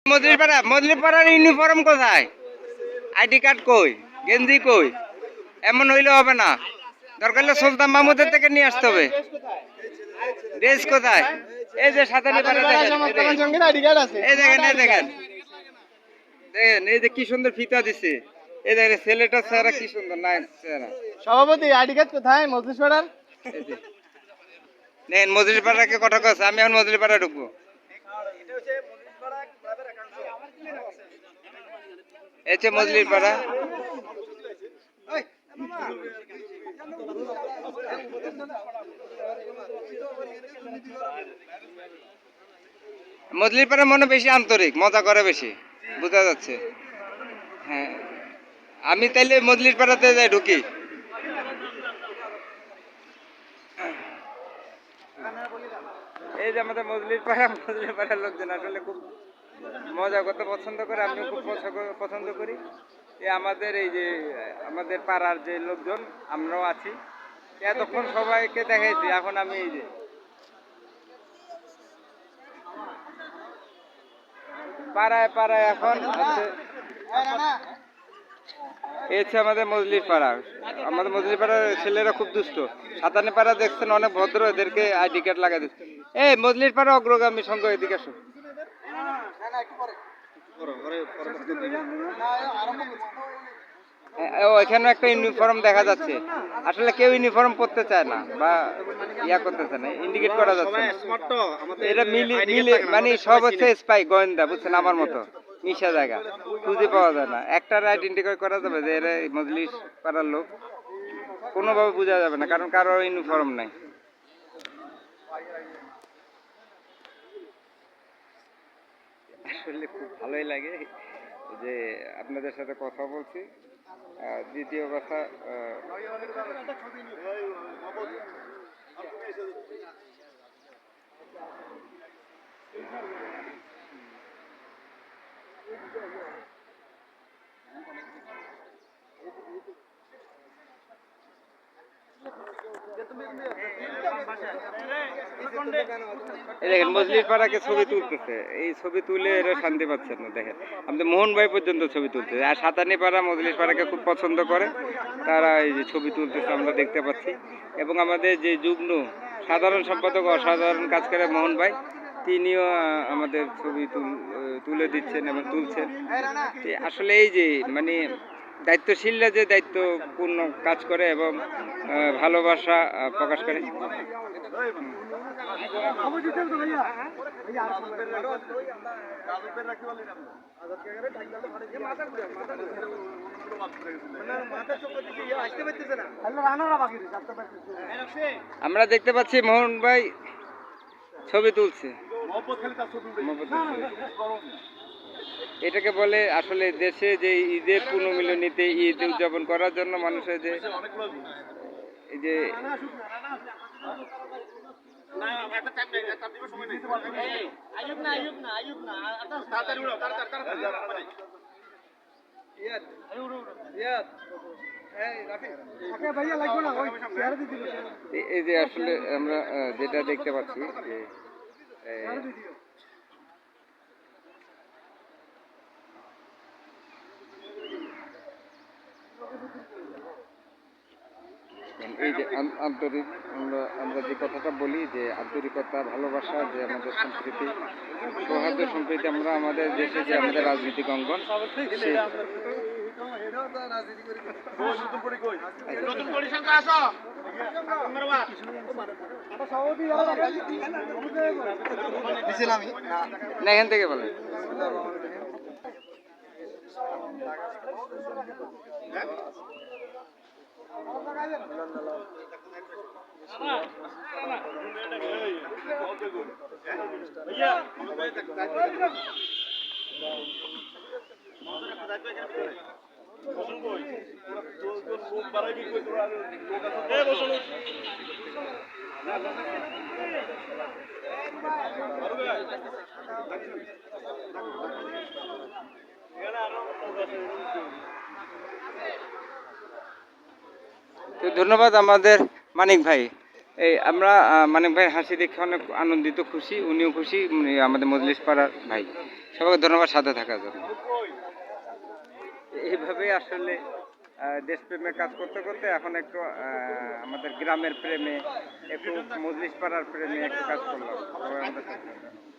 মজলিপাড়ার uniform কোথায়? ID card কই? গেঞ্জি কই? এমন হইলে হবে না, দরকার হলে সুলতান মাহমুদের থেকে নিয়ে আসতে হবে। ড্রেস কোথায়? এই যে সাতানি পাড়া দেখেন, এই দেখেন, এই দেখেন, দেখেন এই যে কি সুন্দর ফিতা দিছে। এই দেখেন ছেলেটা চেহারা কি সুন্দর, না চেহারা। সভাপতি আইডি কার্ড কোথায় মজলিসপাড়ার? দেখেন মজলিপাড়াকে কথা কচ্ছে, আমি এখন মজলিপাড়া ঢুকবো। এই যে মজলিপাড়া, মজলিপাড়া মনে বেশি আন্তরিক, মজা করে বেশি, বোঝা যাচ্ছে। হ্যাঁ, আমি তাইলে মজলিপাড়াতে যাই ঢুকি। এই যে আমাদের মজলিপাড়ার লোকজন আসলে খুব মজা করতে পছন্দ করে, আমিও খুব পছন্দ করি। আমাদের এই যে আমাদের পাড়ার যে লোকজন আমরাও আছি, এতক্ষণ সবাইকে দেখাইছি, এখন আমি এই যে পাড়ায় পাড়ায় এখন আছে। এই হচ্ছে আমাদের মজলির পাড়া। আমাদের মজলির পাড়ার ছেলেরা খুব দুষ্ট। সাতানি পাড়া দেখছেন অনেক ভদ্র, এদেরকে আইডি কার্ড লাগাই দিচ্ছে। এই মজলির পাড়া অগ্রগামী সংঘ, এদিকে আসো। এখানে একটা ইউনিফর্ম দেখা যাচ্ছে, আসলে কেউ ইউনিফর্ম পরতে চায় না বা ইয়া করতে চায় না, ইন্ডিকেট করা যাচ্ছে। এটা মিলে মানে সব হচ্ছে স্পাই, গোয়েন্দা, বুঝছেন, আমার মতো মিশা জায়গা খুঁজে পাওয়া যায় না। একটা আইডেন্টিফাই করা যাবে যে এরা মজলিস পাড়ার লোক, কোনোভাবে বোঝা যাবে না, কারণ কারোর ইউনিফর্ম নাই। আসলে খুব ভালোই লাগে যে আপনাদের সাথে কথা বলছি। দ্বিতীয় কথা, দেখেন মজলির পাড়াকে ছবি তুলতেছে, এই ছবি তুলে এরা শান্তি পাচ্ছেন না। দেখেন আমাদের মোহন ভাই পর্যন্ত ছবি তুলতেছে, আর সাতানি পাড়া মজলির পাড়াকে খুব পছন্দ করে, তারা এই যে ছবি তুলতেছে আমরা দেখতে পাচ্ছি। এবং আমাদের যে যুগ্ম সাধারণ সম্পাদক অসাধারণ কাজ করে মোহন ভাই, তিনিও আমাদের ছবি তুলে দিচ্ছেন এবং তুলছেন। আসলে এই যে মানে দায়িত্বশীলরা যে দায়িত্বপূর্ণ কাজ করে এবং ভালোবাসা প্রকাশ করে। আমরা দেখতে পাচ্ছি মোহন ভাই ছবি তুলছে। এটাকে বলে আসলে দেশে যে ঈদের পুনর্মিলনীতে ঈদ উদযাপন করার জন্য মানুষের যে এই যে এই যে আসলে আমরা যেটা দেখতে পাচ্ছি যে এই যে আন্তরিক, আমরা যে কথাটা বলি যে আন্তরিকতা, ভালোবাসা, যে আমাদের সংস্কৃতি, সৌহার্দ্য সম্প্রীতি, আমরা আমাদের দেশে যে আমাদের রাজনৈতিক অঙ্গন, না এখান থেকে বলেন। ধন্যবাদ আমাদের মানিক ভাই। এই আমরা মানিক ভাই হাসি দেখে অনেক আনন্দিত, খুশি, উনিও খুশি, আমাদের মজলিস পাড়ার ভাই। সবাইকে ধন্যবাদ সাথে থাকার জন্য। এইভাবেই আসলে দেশপ্রেমের কাজ করতে করতে এখন একটু আমাদের গ্রামের প্রেমে, একটু মজলিস পাড়ার প্রেমে একটু কাজ করলাম। সবাই আমাদের সাথে থাকুন।